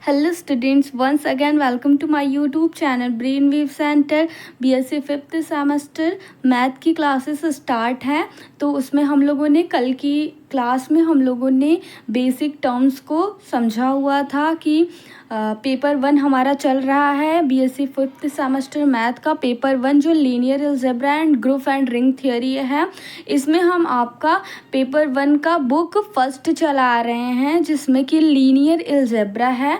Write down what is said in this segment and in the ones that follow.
Hello students, once again welcome to my YouTube channel Brainwave Center। BSc 5th semester math की classes start हैं। तो उसमें हम लोगों ने कल की क्लास में हम लोगों ने बेसिक टर्म्स को समझा हुआ था कि पेपर 1 हमारा चल रहा है BSc 5th सेमेस्टर मैथ का पेपर 1 जो linear algebra and group and ring theory है। इसमें हम आपका पेपर 1 का बुक फर्स्ट चला रहे हैं जिसमें कि लीनियर अलजेब्रा है।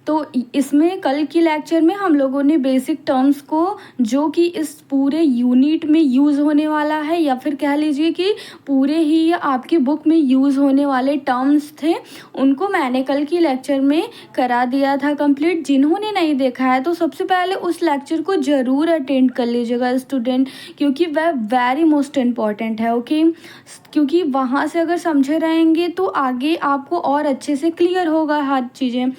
तो इसमें कल की लेक्चर में हम लोगों ने बेसिक टर्म्स को जो कि इस पूरे यूनिट में यूज़ होने वाला है या फिर कह लीजिए कि पूरे ही आपकी बुक में यूज़ होने वाले टर्म्स थे उनको मैंने कल की लेक्चर में करा दिया था कंप्लीट। जिन्होंने नहीं देखा है तो सबसे पहले उस लेक्चर को ज़रूर अटेंड कर लीजिएगा स्टूडेंट, क्योंकि वह वेरी मोस्ट इम्पॉर्टेंट है। ओके, क्योंकि वहाँ से अगर समझे रहेंगे तो आगे आपको और अच्छे से क्लियर होगा हर चीज़ें।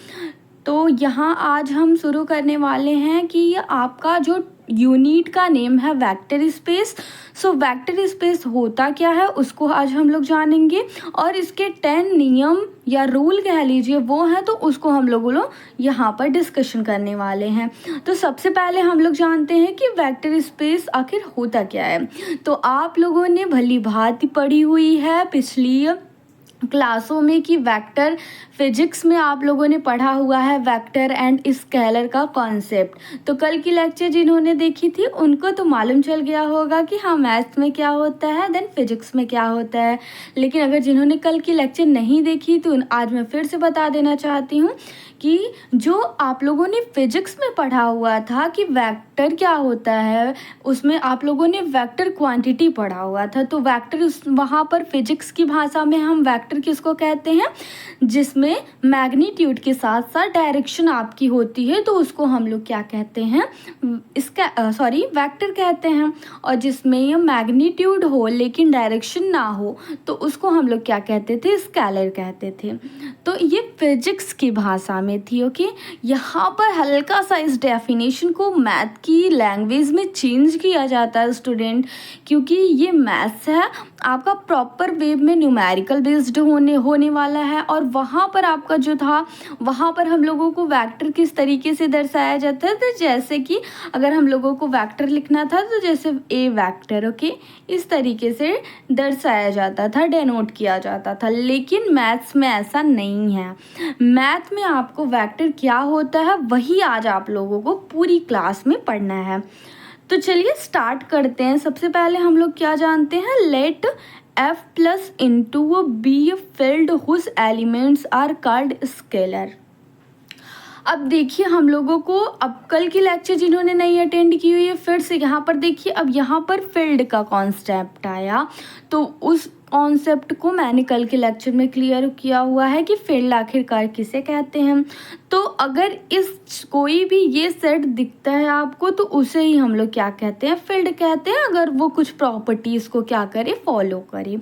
तो यहाँ आज हम शुरू करने वाले हैं कि आपका जो यूनिट का नेम है vector space. So vector space होता क्या है उसको आज हम लोग जानेंगे और इसके 10 नियम या रूल कह लीजिए वो हैं, तो उसको हम लोग यहाँ पर डिस्कशन करने वाले हैं। तो सबसे पहले हम लोग जानते हैं कि वेक्टर स्पेस आखिर होता क्या है। तो आप लोगों ने भली भांति पढ़ी हुई है पिछली क्लासों में कि वेक्टर फिजिक्स में आप लोगों ने पढ़ा हुआ है वेक्टर एंड स्केलर का कॉन्सेप्ट। तो कल की लेक्चर जिन्होंने देखी थी उनको तो मालूम चल गया होगा कि हाँ मैथ्स में क्या होता है देन फिजिक्स में क्या होता है। लेकिन अगर जिन्होंने कल की लेक्चर नहीं देखी तो आज मैं फिर से बता देना चाहती हूँ कि जो आप लोगों ने फिजिक्स में पढ़ा हुआ था कि वेक्टर क्या होता है, उसमें आप लोगों ने वेक्टर क्वांटिटी पढ़ा हुआ था। तो वेक्टर वहाँ पर फिजिक्स की भाषा में हम वेक्टर किसको कहते हैं, जिसमें मैग्नीट्यूड के साथ साथ डायरेक्शन आपकी होती है, तो उसको हम लोग क्या कहते हैं, इसका वेक्टर कहते हैं। और जिसमें मैग्नीट्यूड हो लेकिन डायरेक्शन ना हो तो उसको हम लोग क्या कहते थे, स्केलर कहते थे। तो ये फिजिक्स की भाषा में थी। ओके, यहाँ पर हल्का सा इस डेफिनेशन को मैथ की लैंग्वेज में चेंज किया जाता है स्टूडेंट, क्योंकि ये मैथ्स है आपका प्रॉपर वे में न्यूमेरिकल बेस्ड होने वाला है। और वहाँ पर आपका जो था वहाँ पर हम लोगों को वेक्टर किस तरीके से दर्शाया जाता है, तो जैसे कि अगर हम लोगों को वेक्टर लिखना था तो जैसे ए वेक्टर, ओके, इस तरीके से दर्शाया जाता था, डेनोट किया जाता था। लेकिन मैथ्स में ऐसा नहीं है। मैथ में आपको वेक्टर क्या होता है वही आज आप लोगों को पूरी क्लास में पढ़ना है। तो चलिए स्टार्ट करते हैं। सबसे पहले हम लोग क्या जानते हैं, let f plus into B field whose elements are called scalar. अब देखिए हम लोगों को अब कल की लेक्चर जिन्होंने नहीं अटेंड की हुई है फिर से यहाँ पर देखिए, अब यहाँ पर फील्ड का कॉन्सेप्ट आया। तो उस कॉन्सेप्ट को मैंने कल के लेक्चर में क्लियर किया हुआ है कि फील्ड आखिरकार किसे कहते हैं। तो अगर इस कोई भी ये सेट दिखता है आपको तो उसे ही हम लोग क्या कहते हैं, फील्ड कहते हैं, अगर वो कुछ प्रॉपर्टीज़ को क्या करे, फॉलो करे।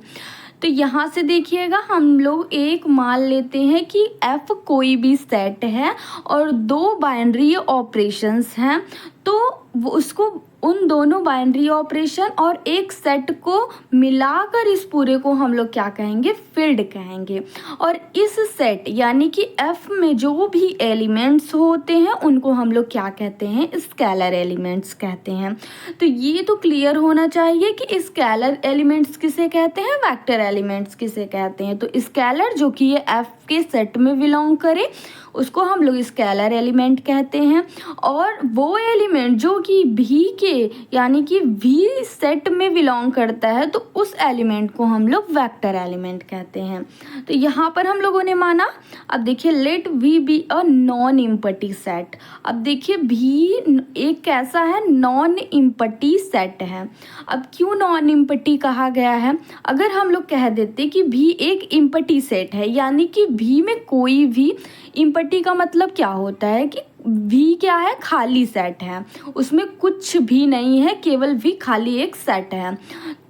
तो यहाँ से देखिएगा हम लोग एक मान लेते हैं कि f कोई भी सेट है और दो बाइनरी ऑपरेशंस हैं, तो वो उसको उन दोनों बाइनरी ऑपरेशन और एक सेट को मिलाकर इस पूरे को हम लोग क्या कहेंगे, फील्ड कहेंगे। और इस सेट यानी कि f में जो भी एलिमेंट्स होते हैं उनको हम लोग क्या कहते हैं, स्केलर एलिमेंट्स कहते हैं। तो ये तो क्लियर होना चाहिए कि स्केलर एलिमेंट्स किसे कहते हैं, वेक्टर एलिमेंट्स किसे कहते हैं। तो स्केलर जो कि ये f के सेट में बिलोंग करे उसको हम लोग स्केलर एलिमेंट कहते हैं। और वो एलिमेंट जो कि v के यानी कि v सेट में बिलोंग करता है तो उस एलिमेंट को हम लोग वेक्टर एलिमेंट कहते हैं। तो यहाँ पर हम लोगों ने माना, अब देखिए let v be a non empty set. अब देखिए v एक कैसा है, नॉन इम्पटी सेट है। अब क्यों नॉन इम्पटी कहा गया है, अगर हम लोग कह देते कि v एक इम्पटी सेट है यानी कि v में कोई भी, इम्पटी का मतलब क्या होता है कि v क्या है, खाली सेट है, उसमें कुछ भी नहीं है, केवल v खाली एक सेट है।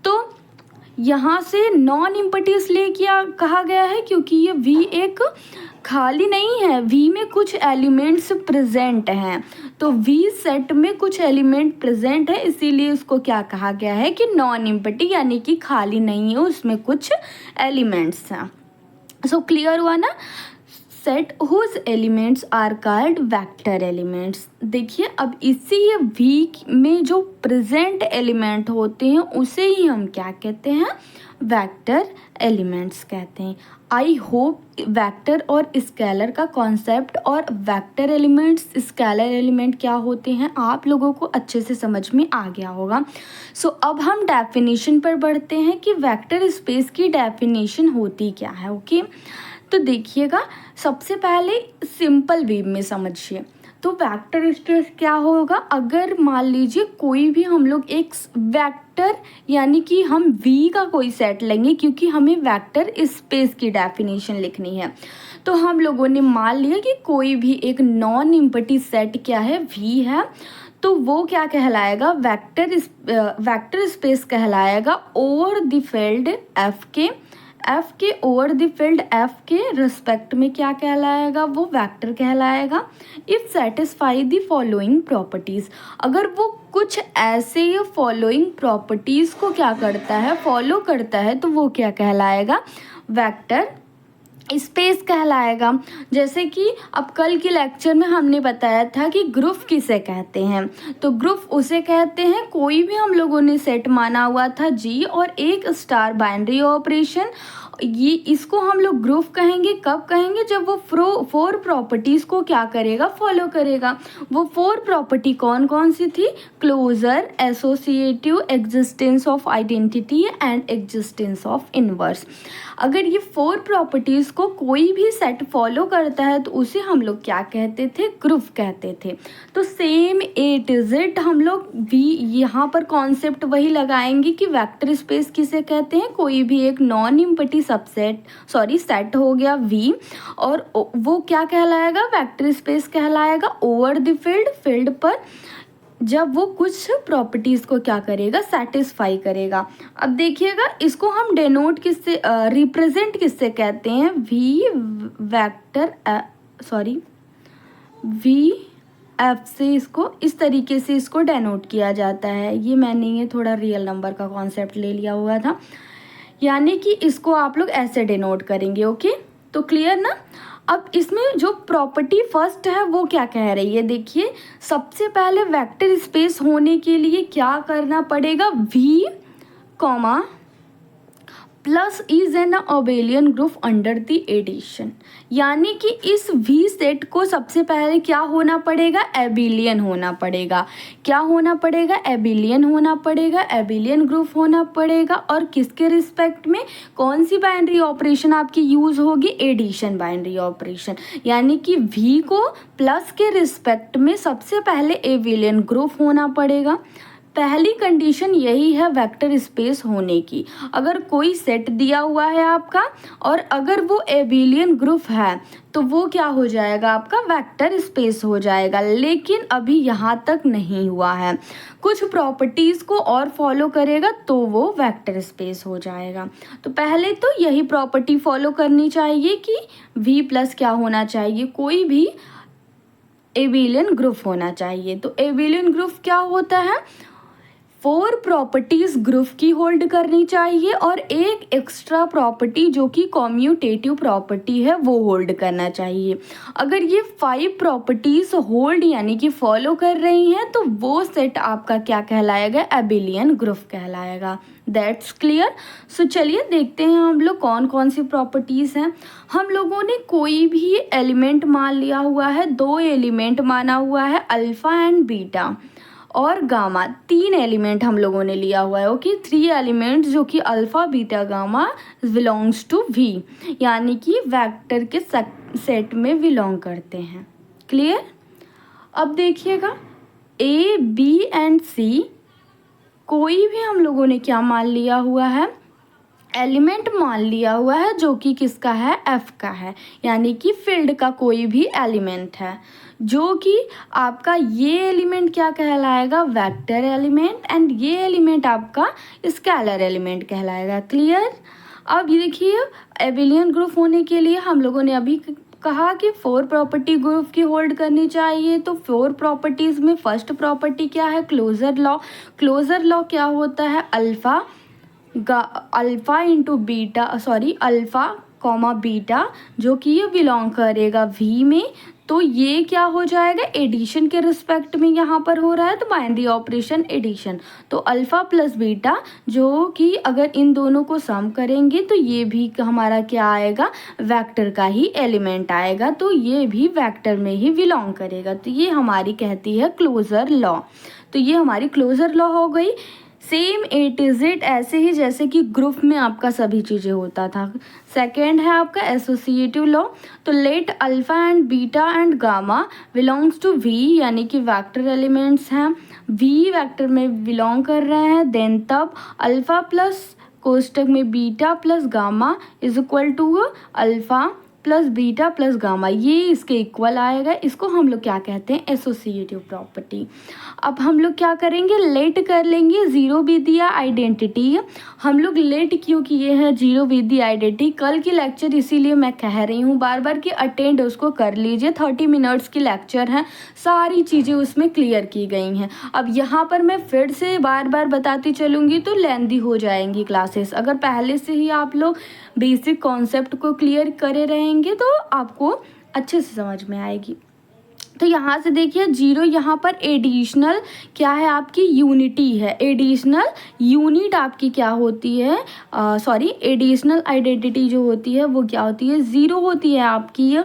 तो यहाँ से नॉन इम्पटी इसलिए क्या कहा गया है क्योंकि ये v एक खाली नहीं है, v में कुछ एलिमेंट्स प्रेजेंट हैं। तो v सेट में कुछ एलिमेंट प्रेजेंट है इसीलिए उसको क्या कहा गया है कि नॉन इम्पटी, यानी कि खाली नहीं है, उसमें कुछ एलिमेंट्स हैं। सो क्लियर हुआ ना। Set whose elements are called vector elements. देखिए अब इसी ये वी में जो प्रेजेंट एलिमेंट होते हैं उसे ही हम क्या कहते हैं, वेक्टर एलिमेंट्स कहते हैं। आई होप वेक्टर और स्केलर का कॉन्सेप्ट और वेक्टर एलिमेंट्स स्केलर एलिमेंट क्या होते हैं आप लोगों को अच्छे से समझ में आ गया होगा। सो अब हम डेफिनेशन पर बढ़ते हैं कि वेक्टर स्पेस की डेफिनेशन होती क्या है। ओके तो देखिएगा सबसे पहले सिंपल वे में समझिए। तो वेक्टर स्पेस क्या होगा, अगर मान लीजिए कोई भी हम लोग एक वेक्टर यानी कि हम वी का कोई सेट लेंगे क्योंकि हमें वेक्टर स्पेस की डेफिनेशन लिखनी है। तो हम लोगों ने मान लिया कि कोई भी एक नॉन एम्प्टी सेट क्या है, वी है, तो वो क्या कहलाएगा, वेक्टर स्पेस कहलाएगा ओवर द फील्ड एफ के ओवर द फील्ड एफ के रिस्पेक्ट में क्या कहलाएगा, वो वेक्टर कहलाएगा। If satisfy the following properties, अगर वो कुछ ऐसे फॉलोइंग प्रॉपर्टीज को क्या करता है, फॉलो करता है, तो वो क्या कहलाएगा, वेक्टर स्पेस कहलाएगा। जैसे कि अब कल के लेक्चर में हमने बताया था कि ग्रुप किसे कहते हैं, तो ग्रुप उसे कहते हैं कोई भी हम लोगों ने सेट माना हुआ था जी और एक स्टार बाइनरी ऑपरेशन, ये इसको हम लोग ग्रुप कहेंगे। कब कहेंगे, जब वो फोर प्रॉपर्टीज़ को क्या करेगा, फॉलो करेगा। वो फोर प्रॉपर्टी कौन कौन सी थी, closure, associative, existence of identity and existence of inverse. अगर ये फोर प्रॉपर्टीज़ को कोई भी सेट फॉलो करता है तो उसे हम लोग क्या कहते थे, ग्रुप कहते थे। तो सेम ए टू जेड हम लोग भी यहाँ पर कॉन्सेप्ट वही लगाएंगे कि वेक्टर स्पेस किसे कहते हैं, कोई भी एक नॉन एम्प्टी सेट हो गया वी और वो क्या कहलाएगा, वेक्टर स्पेस कहलाएगा ओवर द फील्ड पर जब वो कुछ प्रॉपर्टीज़ को क्या करेगा, सेटिस्फाई करेगा। अब देखिएगा इसको हम डेनोट किससे, रिप्रेजेंट किससे कहते हैं, वी एफ से इसको इस तरीके से इसको डेनोट किया जाता है। ये मैंने ये थोड़ा रियल नंबर का कॉन्सेप्ट ले लिया हुआ था, यानी कि इसको आप लोग ऐसे डिनोट करेंगे। ओके तो क्लियर ना। अब इसमें जो प्रॉपर्टी फर्स्ट है वो क्या कह रही है, देखिए सबसे पहले वेक्टर स्पेस होने के लिए क्या करना पड़ेगा, V comma plus is an abelian group under the addition, यानी कि इस वी सेट को सबसे पहले क्या होना पड़ेगा, एबिलियन होना पड़ेगा। क्या होना पड़ेगा, एबिलियन होना पड़ेगा, एबिलियन ग्रुप होना पड़ेगा। और किसके रिस्पेक्ट में, कौन सी बाइनरी ऑपरेशन आपकी यूज़ होगी, एडिशन बाइनरी ऑपरेशन, यानी कि वी को प्लस के रिस्पेक्ट में सबसे पहले एबिलियन ग्रुप होना पड़ेगा। पहली कंडीशन यही है वेक्टर स्पेस होने की। अगर कोई सेट दिया हुआ है आपका और अगर वो एबिलियन ग्रुप है तो वो क्या हो जाएगा, आपका वेक्टर स्पेस हो जाएगा। लेकिन अभी यहाँ तक नहीं हुआ है, कुछ प्रॉपर्टीज़ को और फॉलो करेगा तो वो वेक्टर स्पेस हो जाएगा। तो पहले तो यही प्रॉपर्टी फॉलो करनी चाहिए कि वी प्लस क्या होना चाहिए, कोई भी एबिलियन ग्रुप होना चाहिए। तो एबिलियन ग्रुप क्या होता है, फोर प्रॉपर्टीज ग्रुप की होल्ड करनी चाहिए और एक एक्स्ट्रा प्रॉपर्टी जो कि कॉम्यूटेटिव प्रॉपर्टी है वो होल्ड करना चाहिए। अगर ये 5 प्रॉपर्टीज होल्ड यानी कि फॉलो कर रही हैं तो वो सेट आपका क्या कहलाएगा, एबिलियन ग्रुप कहलाएगा। That's clear. सो चलिए देखते हैं हम लोग कौन कौन सी प्रॉपर्टीज़ हैं। हम लोगों ने कोई भी एलिमेंट मान लिया हुआ है, 2 एलिमेंट माना हुआ है, अल्फ़ा एंड बीटा और गामा, 3 एलिमेंट हम लोगों ने लिया हुआ है। ओके 3 एलिमेंट्स जो कि alpha beta gamma belongs to V, यानी कि वेक्टर के सेट में बिलोंग करते हैं। क्लियर। अब देखिएगा ए बी एंड सी कोई भी हम लोगों ने क्या मान लिया हुआ है, एलिमेंट मान लिया हुआ है जो कि किसका है, एफ का है, यानी कि फील्ड का कोई भी एलिमेंट है जो कि आपका ये एलिमेंट क्या कहलाएगा, वेक्टर एलिमेंट, एंड ये एलिमेंट आपका स्केलर एलिमेंट कहलाएगा। क्लियर। अब ये देखिए एबिलियन ग्रुप होने के लिए हम लोगों ने अभी कहा कि 4 प्रॉपर्टी ग्रुप की होल्ड करनी चाहिए। तो 4 प्रॉपर्टीज़ में फर्स्ट प्रॉपर्टी क्या है, क्लोजर लॉ। क्लोजर लॉ क्या होता है, alpha into beta, alpha comma beta जो कि ये बिलोंग करेगा वी में, तो ये क्या हो जाएगा, एडिशन के रिस्पेक्ट में यहाँ पर हो रहा है तो बाइनरी ऑपरेशन एडिशन। तो अल्फ़ा प्लस बीटा जो कि अगर इन दोनों को सम करेंगे तो ये भी हमारा क्या आएगा, वेक्टर का ही एलिमेंट आएगा, तो ये भी वेक्टर में ही बिलोंग करेगा। तो ये हमारी कहती है क्लोजर लॉ। तो ये हमारी क्लोजर लॉ हो गई। सेम एट इज इट ऐसे ही जैसे कि ग्रुप में आपका सभी चीज़ें होता था। सेकेंड है आपका एसोसिएटिव लॉ। तो let alpha and beta and gamma belongs to V, यानी कि वेक्टर एलिमेंट्स हैं, वी वेक्टर में बिलोंग कर रहे हैं, देन तब अल्फ़ा प्लस कोष्टक में beta plus gamma is equal to alpha plus beta plus gamma, ये इसके इक्वल आएगा। इसको हम लोग क्या कहते हैं, एसोसिएटिव प्रॉपर्टी। अब हम लोग क्या करेंगे, लेट कर लेंगे जीरो विद द आइडेंटिटी। हम लोग लेट क्यों किए हैं जीरो विद द आइडेंटिटी, कल की लेक्चर इसीलिए मैं कह रही हूँ बार बार कि अटेंड उसको कर लीजिए। 30 मिनट्स की लेक्चर है, सारी चीज़ें उसमें क्लियर की गई हैं। अब यहाँ पर मैं फिर से बार बार बताती चलूँगी तो लेंदी हो जाएंगी क्लासेस। अगर पहले से ही आप लोग बेसिक कॉन्सेप्ट को क्लियर करे रहेंगे तो आपको अच्छे से समझ में आएगी। तो यहाँ से देखिए जीरो, यहाँ पर एडिशनल क्या है आपकी, यूनिटी है। एडिशनल यूनिट आपकी क्या होती है, एडिशनल आइडेंटिटी जो होती है वो क्या होती है, ज़ीरो होती है आपकी।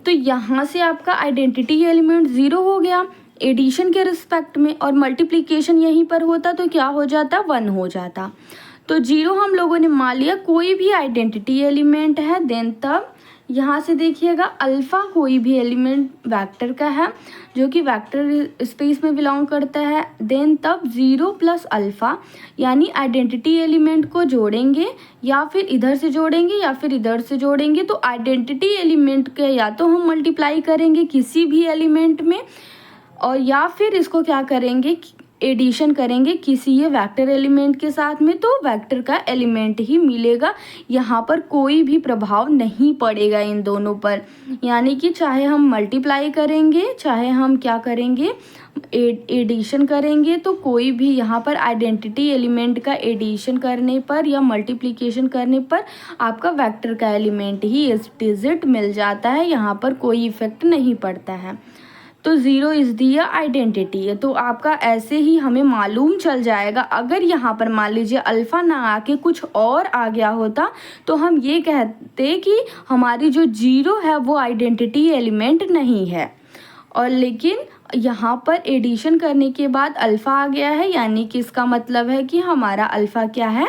तो यहाँ से आपका आइडेंटिटी एलिमेंट ज़ीरो हो गया एडिशन के रिस्पेक्ट में, और मल्टीप्लिकेशन यहीं पर होता तो क्या हो जाता, 1 हो जाता। तो जीरो हम लोगों ने मान लिया, कोई भी आइडेंटिटी एलिमेंट है, देन तब यहाँ से देखिएगा अल्फ़ा कोई भी एलिमेंट वेक्टर का है जो कि वेक्टर स्पेस में बिलोंग करता है, देन तब ज़ीरो प्लस अल्फ़ा, यानी आइडेंटिटी एलिमेंट को जोड़ेंगे या फिर इधर से जोड़ेंगे या फिर इधर से जोड़ेंगे। तो आइडेंटिटी एलिमेंट के या तो हम मल्टीप्लाई करेंगे किसी भी एलिमेंट में, और या फिर इसको क्या करेंगे, एडिशन करेंगे किसी ये वेक्टर एलिमेंट के साथ में, तो वेक्टर का एलिमेंट ही मिलेगा। यहाँ पर कोई भी प्रभाव नहीं पड़ेगा इन दोनों पर, यानी कि चाहे हम मल्टीप्लाई करेंगे चाहे हम क्या करेंगे, एडिशन करेंगे, तो कोई भी यहाँ पर आइडेंटिटी एलिमेंट का एडिशन करने पर या मल्टीप्लिकेशन करने पर आपका वेक्टर का एलिमेंट ही डिजिट मिल जाता है, यहाँ पर कोई इफेक्ट नहीं पड़ता है। तो ज़ीरो इज़ दी आइडेंटिटी है। तो आपका ऐसे ही हमें मालूम चल जाएगा। अगर यहाँ पर मान लीजिए अल्फ़ा ना आके कुछ और आ गया होता तो हम ये कहते कि हमारी जो जीरो है वो आइडेंटिटी एलिमेंट नहीं है, और लेकिन यहाँ पर एडिशन करने के बाद अल्फ़ा आ गया है, यानी कि इसका मतलब है कि हमारा अल्फ़ा क्या है,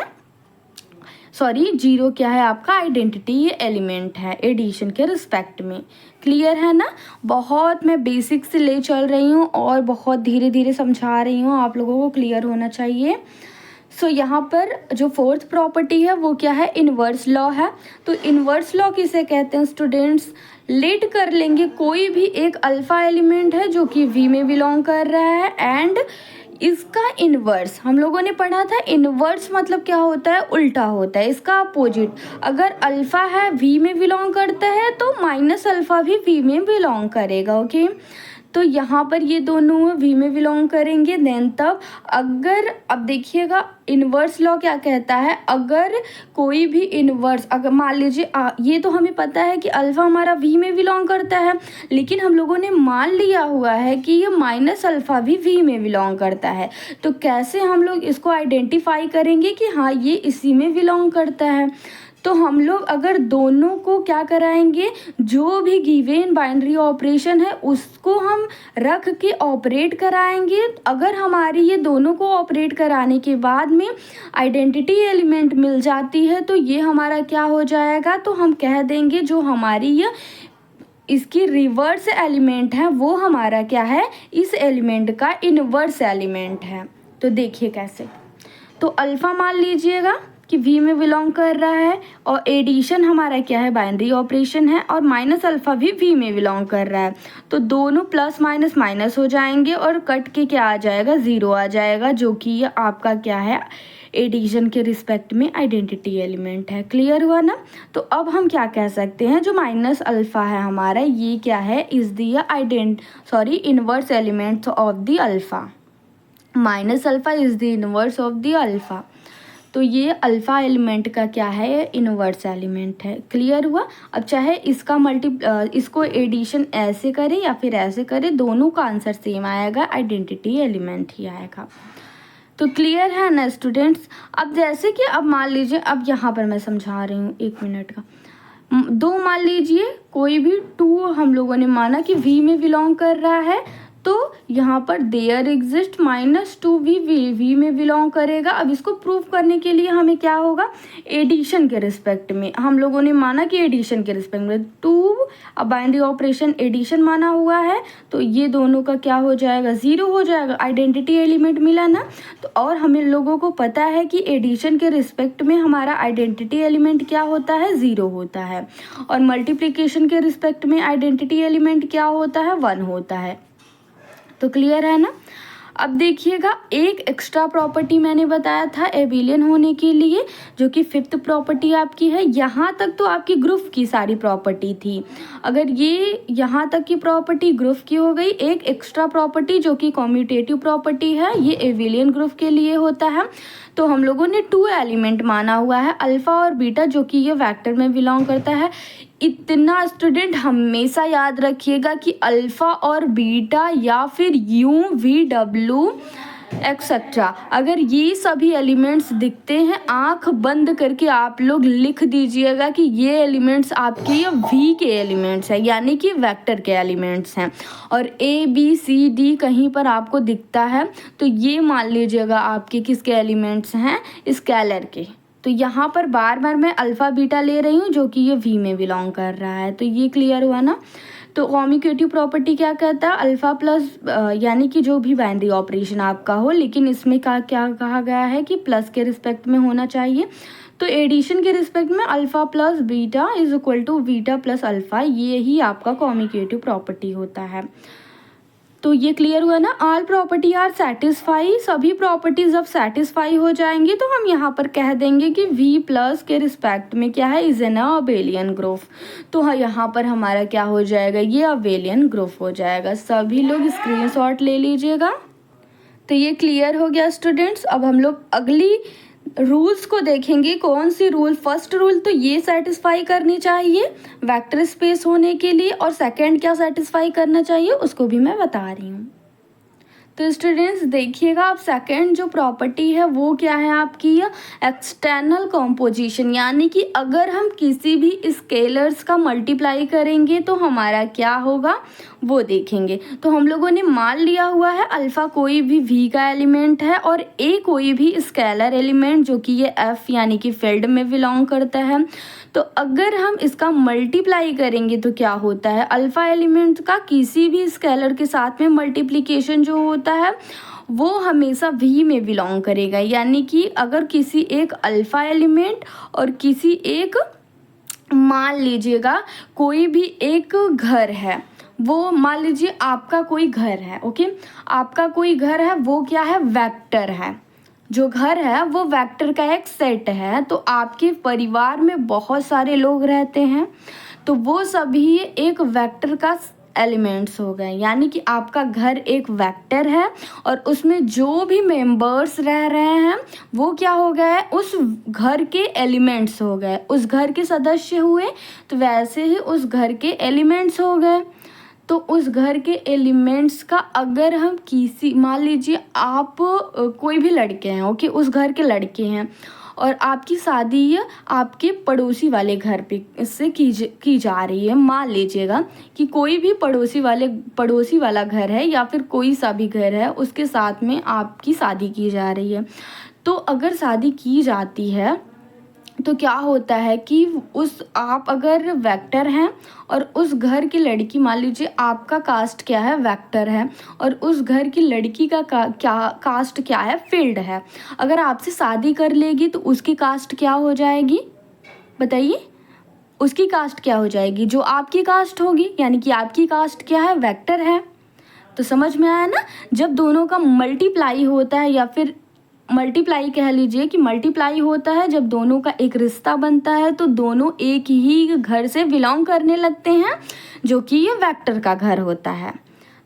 जीरो क्या है आपका, आइडेंटिटी एलिमेंट है एडिशन के रिस्पेक्ट में। क्लियर है ना। बहुत मैं बेसिक से ले चल रही हूँ और बहुत धीरे धीरे समझा रही हूँ, आप लोगों को क्लियर होना चाहिए। यहाँ पर जो फोर्थ प्रॉपर्टी है वो क्या है, इन्वर्स लॉ है। तो इन्वर्स लॉ किसे कहते हैं स्टूडेंट्स, लेट कर लेंगे कोई भी एक अल्फ़ा एलिमेंट है जो कि वी में बिलोंग कर रहा है, एंड इसका इन्वर्स हम लोगों ने पढ़ा था। इन्वर्स मतलब क्या होता है, उल्टा होता है, इसका अपोजिट। अगर अल्फ़ा है वी में बिलोंग करता है तो माइनस अल्फ़ा भी वी में बिलोंग करेगा। ओके, तो यहाँ पर ये दोनों वी में बिलोंग करेंगे। देन तब अगर, अब देखिएगा इन्वर्स लॉ क्या कहता है, अगर कोई भी इन्वर्स, अगर मान लीजिए ये तो हमें पता है कि अल्फ़ा हमारा वी में बिलोंग करता है, लेकिन हम लोगों ने मान लिया हुआ है कि ये माइनस अल्फ़ा भी वी में बिलोंग करता है। तो कैसे हम लोग इसको आइडेंटिफाई करेंगे कि हाँ ये इसी में बिलोंग करता है। तो हम लोग अगर दोनों को क्या कराएंगे, जो भी गिवन बाइनरी ऑपरेशन है उसको हम रख के ऑपरेट कराएंगे। अगर हमारी ये दोनों को ऑपरेट कराने के बाद में आइडेंटिटी एलिमेंट मिल जाती है तो ये हमारा क्या हो जाएगा, तो हम कह देंगे जो हमारी ये इसकी रिवर्स एलिमेंट है वो हमारा क्या है, इस एलिमेंट का इनवर्स एलिमेंट है। तो देखिए कैसे, तो अल्फ़ा मान लीजिएगा कि वी में बिलोंग कर रहा है, और एडिशन हमारा क्या है, बाइनरी ऑपरेशन है, और माइनस अल्फ़ा भी वी में बिलोंग कर रहा है। तो दोनों प्लस माइनस माइनस हो जाएंगे और कट के क्या आ जाएगा, ज़ीरो आ जाएगा, जो कि ये आपका क्या है, एडिशन के रिस्पेक्ट में आइडेंटिटी एलिमेंट है। क्लियर हुआ ना। तो अब हम क्या कह सकते हैं, जो माइनस अल्फ़ा है हमारा ये क्या है, is the inverse elements of the alpha. Minus alpha is the inverse of the alpha. तो ये अल्फ़ा एलिमेंट का क्या है, ये इनवर्स एलिमेंट है। क्लियर हुआ। अब चाहे इसका इसको एडिशन ऐसे करें या फिर ऐसे करें, दोनों का आंसर सेम आएगा, आइडेंटिटी एलिमेंट ही आएगा। तो क्लियर है ना स्टूडेंट्स। अब जैसे कि अब मान लीजिए, अब यहाँ पर मैं समझा रही हूँ, 1 मिनट का। दो मान लीजिए कोई भी 2 हम लोगों ने माना कि V में बिलोंग कर रहा है, तो यहाँ पर देयर एग्जिस्ट -2V V में बिलोंग करेगा। अब इसको प्रूव करने के लिए हमें क्या होगा, एडिशन के रिस्पेक्ट में हम लोगों ने माना कि एडिशन के रिस्पेक्ट में 2 अब बाइनरी ऑपरेशन एडिशन माना हुआ है, तो ये दोनों का क्या हो जाएगा, 0 हो जाएगा। आइडेंटिटी एलिमेंट मिला ना। तो और हमें लोगों को पता है कि एडिशन के रिस्पेक्ट में हमारा आइडेंटिटी एलिमेंट क्या होता है, 0 होता है, और मल्टीप्लिकेशन के रिस्पेक्ट में आइडेंटिटी एलिमेंट क्या होता है, 1 होता है। तो क्लियर है ना। अब देखिएगा, एक एक्स्ट्रा प्रॉपर्टी मैंने बताया था एबिलियन होने के लिए, जो कि 5th प्रॉपर्टी आपकी है। यहाँ तक तो आपकी ग्रुप की सारी प्रॉपर्टी थी। अगर ये यहाँ तक की प्रॉपर्टी ग्रुप की हो गई, एक एक्स्ट्रा प्रॉपर्टी जो कि कॉम्यूटेटिव प्रॉपर्टी है, ये एबिलियन ग्रुप के लिए होता है। तो हम लोगों ने 2 एलिमेंट माना हुआ है, अल्फ़ा और बीटा, जो कि ये वेक्टर में बिलोंग करता है। इतना स्टूडेंट हमेशा याद रखिएगा कि अल्फ़ा और बीटा या फिर U, V, W एक्सेट्रा, अगर ये सभी एलिमेंट्स दिखते हैं, आंख बंद करके आप लोग लिख दीजिएगा कि ये एलिमेंट्स आपके ये V के एलिमेंट्स हैं, यानी कि वेक्टर के एलिमेंट्स हैं। और ABCD कहीं पर आपको दिखता है तो ये मान लीजिएगा आपके किसके एलिमेंट्स हैं, स्केलर के। तो यहाँ पर बार बार मैं अल्फ़ा बीटा ले रही हूँ, जो कि ये V में बिलोंग कर रहा है। तो ये क्लियर हुआ ना। तो कॉम्यूटेटिव प्रॉपर्टी क्या कहता है, अल्फ़ा प्लस यानी कि जो भी बाइनरी ऑपरेशन आपका हो, लेकिन इसमें क्या कहा गया है कि प्लस के रिस्पेक्ट में होना चाहिए। तो एडिशन के रिस्पेक्ट में alpha plus beta is equal to beta plus alpha, ये ही आपका कॉम्यूटेटिव प्रॉपर्टी होता है। तो ये क्लियर हुआ ना। ऑल प्रॉपर्टी आर सेटिस्फाई, सभी प्रॉपर्टीज जब सेटिस्फाई हो जाएंगी तो हम यहाँ पर कह देंगे कि V प्लस के रिस्पेक्ट में क्या है, इज एन अबेलियन ग्रुप। तो हाँ, यहाँ पर हमारा क्या हो जाएगा, ये अबेलियन ग्रुप हो जाएगा। सभी लोग स्क्रीनशॉट ले लीजिएगा। तो ये क्लियर हो गया स्टूडेंट्स। अब हम लोग अगली रूल्स को देखेंगे। कौन सी रूल, फर्स्ट रूल तो ये सेटिस्फाई करनी चाहिए वेक्टर स्पेस होने के लिए, और सेकंड क्या सेटिस्फाई करना चाहिए उसको भी मैं बता रही हूँ। तो स्टूडेंट्स देखिएगा, अब सेकंड जो प्रॉपर्टी है वो क्या है आपकी, एक्सटर्नल कॉम्पोजिशन, यानी कि अगर हम किसी भी स्केलर्स का मल्टीप्लाई करेंगे तो हमारा क्या होगा वो देखेंगे। तो हम लोगों ने मान लिया हुआ है अल्फ़ा कोई भी V का एलिमेंट है और A कोई भी स्केलर एलिमेंट, जो कि ये F यानी कि फील्ड में बिलोंग करता है। तो अगर हम इसका मल्टीप्लाई करेंगे तो क्या होता है, अल्फ़ा एलिमेंट का किसी भी स्केलर के साथ में मल्टीप्लिकेशन जो होता है वो हमेशा V में बिलोंग करेगा। यानी कि अगर किसी एक अल्फ़ा एलिमेंट और किसी एक, मान लीजिएगा कोई भी एक घर है, वो मान लीजिए आपका कोई घर है, ओके, आपका कोई घर है, वो क्या है, वेक्टर है। जो घर है वो वेक्टर का एक सेट है। तो आपके परिवार में बहुत सारे लोग रहते हैं, तो वो सभी एक वेक्टर का एलिमेंट्स हो गए। यानी कि आपका घर एक वेक्टर है और उसमें जो भी मेंबर्स रह रहे हैं वो क्या हो गए, उस घर के एलिमेंट्स हो गए। उस घर के सदस्य हुए तो वैसे ही उस घर के एलिमेंट्स हो गए। तो उस घर के एलिमेंट्स का अगर हम किसी, मान लीजिए आप कोई भी लड़के हैं, ओके, उस घर के लड़के हैं और आपकी शादी आपके पड़ोसी वाले घर पे इससे की जा रही है। मान लीजिएगा कि कोई भी पड़ोसी वाला घर है या फिर कोई सा भी घर है, उसके साथ में आपकी शादी की जा रही है। तो अगर शादी की जाती है तो क्या होता है कि आप अगर वेक्टर हैं और उस घर की लड़की, मान लीजिए आपका कास्ट क्या है, वेक्टर है, और उस घर की लड़की का कास्ट क्या है, फील्ड है। अगर आपसे शादी कर लेगी तो उसकी कास्ट क्या हो जाएगी, बताइए, उसकी कास्ट क्या हो जाएगी, जो आपकी कास्ट होगी। यानी कि आपकी कास्ट क्या है, वेक्टर है। तो समझ में आया ना। जब दोनों का मल्टीप्लाई होता है, या फिर मल्टीप्लाई कह लीजिए कि मल्टीप्लाई होता है, जब दोनों का एक रिश्ता बनता है तो दोनों एक ही घर से बिलोंग करने लगते हैं, जो कि ये वेक्टर का घर होता है।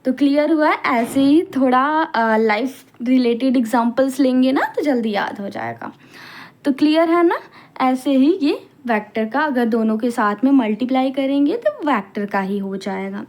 तो क्लियर हुआ है। ऐसे ही थोड़ा लाइफ रिलेटेड एग्जांपल्स लेंगे ना तो जल्दी याद हो जाएगा। तो क्लियर है ना। ऐसे ही ये वेक्टर का अगर दोनों के साथ में मल्टीप्लाई करेंगे तो वेक्टर का ही हो जाएगा।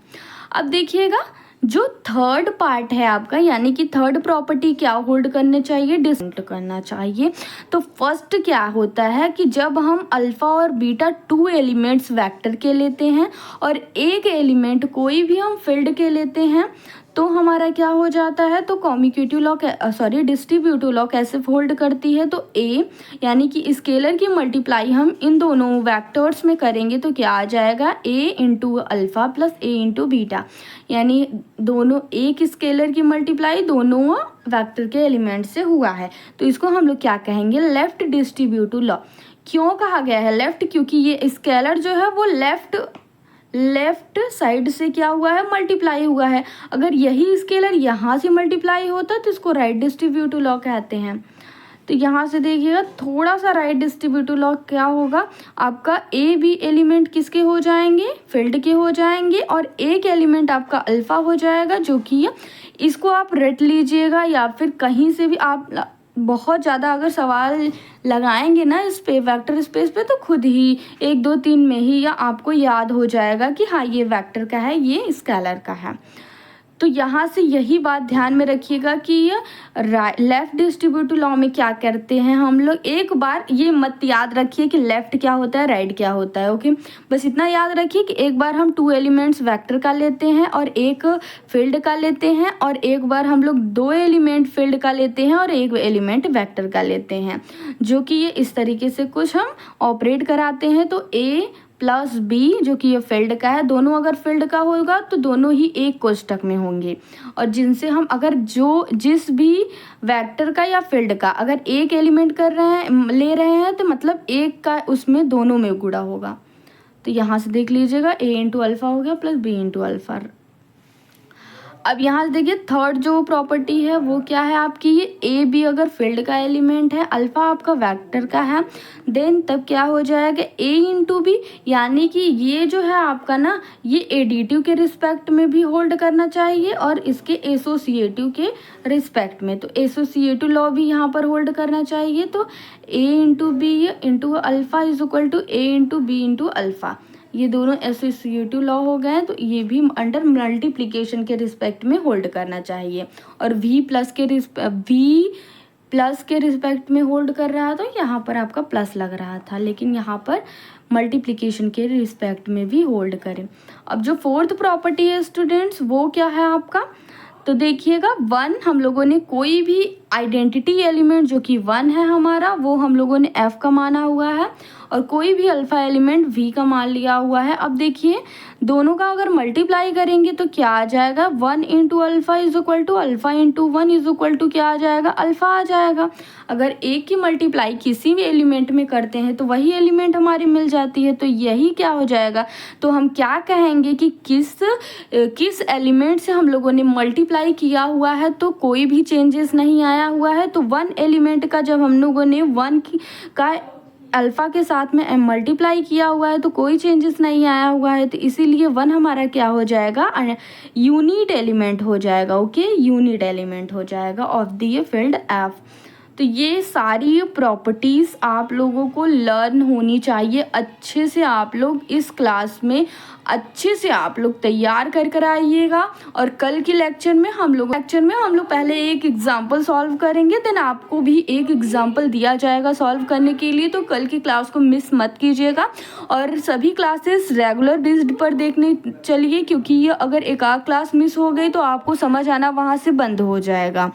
अब देखिएगा जो थर्ड पार्ट है आपका, यानी कि थर्ड प्रॉपर्टी क्या होल्ड करने चाहिए, डिस्टिंक्ट करना चाहिए। तो फर्स्ट क्या होता है कि जब हम अल्फ़ा और बीटा 2 एलिमेंट्स वेक्टर के लेते हैं और एक एलिमेंट कोई भी हम फील्ड के लेते हैं तो हमारा क्या हो जाता है, तो कॉम्यूटेटिव लॉ डिस्ट्रीब्यूटिव लॉ कैसे होल्ड करती है, तो ए यानी कि स्केलर की मल्टीप्लाई हम इन दोनों वेक्टर्स में करेंगे तो क्या आ जाएगा, ए इंटू अल्फ़ा प्लस ए इंटू बीटा, यानी दोनों एक स्केलर की मल्टीप्लाई दोनों वेक्टर के एलिमेंट से हुआ है। तो इसको हम लोग क्या कहेंगे, लेफ्ट डिस्ट्रीब्यूटिव लॉ। क्यों कहा गया है लेफ्ट, क्योंकि ये स्केलर जो है वो लेफ्ट साइड से क्या हुआ है, मल्टीप्लाई हुआ है। अगर यही स्केलर यहाँ से मल्टीप्लाई होता तो इसको राइट डिस्ट्रीब्यूटिव लॉ कहते हैं। तो यहाँ से देखिएगा थोड़ा सा राइट डिस्ट्रीब्यूटिव लॉ क्या होगा, आपका ए बी एलिमेंट किसके हो जाएंगे, फील्ड के हो जाएंगे, और एक एलिमेंट आपका अल्फ़ा हो जाएगा, जो कि इसको आप रट लीजिएगा या फिर कहीं से भी आप बहुत ज़्यादा अगर सवाल लगाएंगे ना इस पे वेक्टर स्पेस पे तो खुद ही 1 2 3 में ही या आपको याद हो जाएगा कि हाँ ये वेक्टर का है, ये स्केलर का है। तो यहाँ से यही बात ध्यान में रखिएगा कि लेफ़्ट डिस्ट्रीब्यूटिव लॉ में क्या करते हैं हम लोग, एक बार ये मत याद रखिए कि लेफ़्ट क्या होता है राइट क्या होता है, ओके। बस इतना याद रखिए कि एक बार हम 2 एलिमेंट्स वेक्टर का लेते हैं और एक फील्ड का लेते हैं, और एक बार हम लोग 2 एलिमेंट फील्ड का लेते हैं और एक एलिमेंट वेक्टर का लेते हैं, जो कि ये इस तरीके से कुछ हम ऑपरेट कराते हैं। तो ए प्लस बी जो कि ये फील्ड का है, दोनों अगर फील्ड का होगा तो दोनों ही एक कोष्टक में होंगे, और जिनसे हम अगर जिस भी वेक्टर का या फील्ड का अगर एक एलिमेंट ले रहे हैं तो मतलब एक का उसमें दोनों में गुणा होगा। तो यहाँ से देख लीजिएगा ए इंटू अल्फ़ा हो गया प्लस बी इंटू अल्फ़ा। अब यहाँ से देखिए थर्ड जो प्रॉपर्टी है वो क्या है आपकी, ये ए बी अगर फील्ड का एलिमेंट है, अल्फ़ा आपका वेक्टर का है, देन तब क्या हो जाएगा ए इंटू बी, यानी कि ये जो है आपका ना ये एडिटिव के रिस्पेक्ट में भी होल्ड करना चाहिए और इसके एसोसिएटिव के रिस्पेक्ट में। तो एसोसिएटिव लॉ भी यहाँ पर होल्ड करना चाहिए। तो A into B into alpha is equal to A into B into alpha, ये दोनों एसोसिएटिव लॉ हो गए, तो ये भी अंडर मल्टीप्लिकेशन के रिस्पेक्ट में होल्ड करना चाहिए। और v प्लस के रिस्पेक्ट में होल्ड कर रहा था, यहाँ पर आपका प्लस लग रहा था, लेकिन यहाँ पर मल्टीप्लिकेशन के रिस्पेक्ट में भी होल्ड करें। अब जो फोर्थ प्रॉपर्टी है स्टूडेंट्स वो क्या है आपका, तो देखिएगा 1 हम लोगों ने कोई भी आइडेंटिटी एलिमेंट जो कि 1 है हमारा वो हम लोगों ने f का माना हुआ है, और कोई भी अल्फ़ा एलिमेंट v का मान लिया हुआ है। अब देखिए दोनों का अगर मल्टीप्लाई करेंगे तो क्या आ जाएगा, 1 into alpha is equal to alpha into 1 is equal to क्या आ जाएगा, अल्फ़ा आ जाएगा। अगर एक की मल्टीप्लाई किसी भी एलिमेंट में करते हैं तो वही एलिमेंट हमारी मिल जाती है, तो यही क्या हो जाएगा, तो हम क्या कहेंगे कि किस एलिमेंट से हम लोगों ने मल्टीप्लाई किया हुआ है तो कोई भी चेंजेस नहीं आया हुआ है। तो 1 एलिमेंट का जब हम लोगों ने 1 का अल्फ़ा के साथ में मल्टीप्लाई किया हुआ है तो कोई चेंजेस नहीं आया हुआ है, तो इसीलिए 1 हमारा क्या हो जाएगा, यूनिट एलिमेंट हो जाएगा, ओके, यूनिट एलिमेंट हो जाएगा ऑफ द फील्ड एफ। तो ये सारी प्रॉपर्टीज़ आप लोगों को लर्न होनी चाहिए अच्छे से, आप लोग इस क्लास में अच्छे से आप लोग तैयार कर आइएगा। और कल के लेक्चर में हम लोग पहले एक एग्जाम्पल सॉल्व करेंगे, देन आपको भी एक एग्जाम्पल दिया जाएगा सॉल्व करने के लिए। तो कल की क्लास को मिस मत कीजिएगा और सभी क्लासेस रेगुलर बेस्ड पर देखने चलिए, क्योंकि ये अगर एक आध क्लास मिस हो गई तो आपको समझ आना वहाँ से बंद हो जाएगा।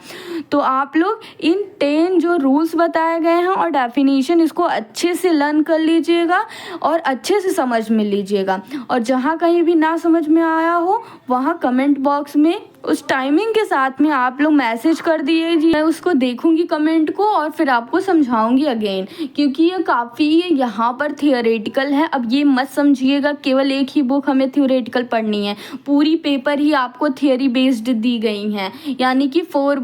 तो आप लोग इन 10 जो रूल्स बताए गए हैं और डेफिनेशन इसको अच्छे से लर्न कर लीजिएगा और अच्छे से समझ में लीजिएगा। और जहाँ कहीं भी ना समझ में आया हो वहाँ कमेंट बॉक्स में उस टाइमिंग के साथ में आप लोग मैसेज कर दीजिए, मैं उसको देखूंगी कमेंट को और फिर आपको समझाऊंगी अगेन, क्योंकि ये काफ़ी यहाँ पर थियोरेटिकल है। अब ये मत समझिएगा केवल एक ही बुक हमें थियोरेटिकल पढ़नी है, पूरी पेपर ही आपको थियोरी बेस्ड दी गई हैं, यानी कि 4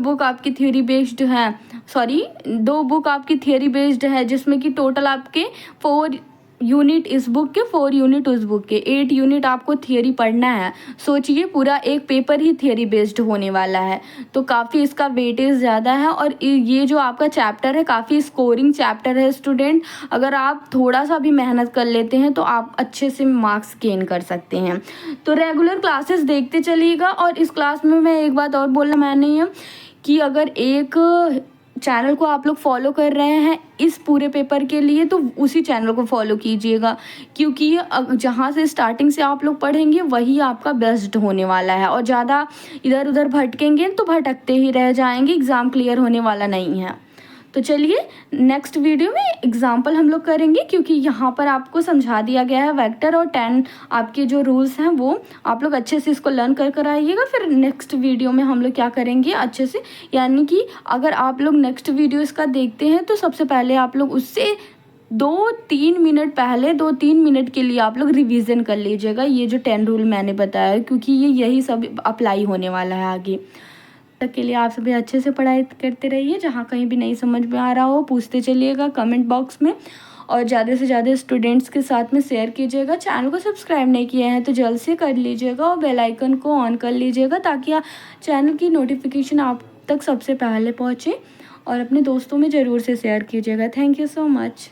बुक आपकी थ्योरी बेस्ड है, 2 बुक आपकी थियोरी बेस्ड है, जिसमें कि टोटल आपके 4 यूनिट इस बुक के, 4 यूनिट उस बुक के, 8 यूनिट आपको थियरी पढ़ना है। सोचिए पूरा एक पेपर ही थियरी बेस्ड होने वाला है, तो काफ़ी इसका वेटेज ज़्यादा है। और ये जो आपका चैप्टर है काफ़ी स्कोरिंग चैप्टर है स्टूडेंट। अगर आप थोड़ा सा भी मेहनत कर लेते हैं तो आप अच्छे से मार्क्स गेन कर सकते हैं। तो रेगुलर क्लासेस देखते चलिएगा। और इस क्लास में मैं एक बात और बोलना मैंने ये कि अगर एक चैनल को आप लोग फॉलो कर रहे हैं इस पूरे पेपर के लिए तो उसी चैनल को फॉलो कीजिएगा, क्योंकि जहाँ से स्टार्टिंग से आप लोग पढ़ेंगे वही आपका बेस्ट होने वाला है। और ज़्यादा इधर उधर भटकेंगे तो भटकते ही रह जाएंगे, एग्ज़ाम क्लियर होने वाला नहीं है। तो चलिए नेक्स्ट वीडियो में एग्जाम्पल हम लोग करेंगे, क्योंकि यहाँ पर आपको समझा दिया गया है वेक्टर और 10 आपके जो रूल्स हैं वो आप लोग अच्छे से इसको लर्न कर आइएगा। फिर नेक्स्ट वीडियो में हम लोग क्या करेंगे अच्छे से, यानी कि अगर आप लोग नेक्स्ट वीडियो इसका देखते हैं तो सबसे पहले आप लोग उससे 2-3 मिनट पहले 2-3 मिनट के लिए आप लोग रिवीजन कर लीजिएगा ये जो 10 रूल मैंने बताया, क्योंकि यही सब अप्लाई होने वाला है आगे तक के लिए। आप सभी अच्छे से पढ़ाई करते रहिए, जहाँ कहीं भी नहीं समझ में आ रहा हो पूछते चलिएगा कमेंट बॉक्स में। और ज़्यादा से ज़्यादा स्टूडेंट्स के साथ में शेयर कीजिएगा। चैनल को सब्सक्राइब नहीं किया है तो जल्द से कर लीजिएगा और बेल आइकन को ऑन कर लीजिएगा, ताकि चैनल की नोटिफिकेशन आप तक सबसे पहले पहुँचे। और अपने दोस्तों में ज़रूर से शेयर कीजिएगा। Thank you so much.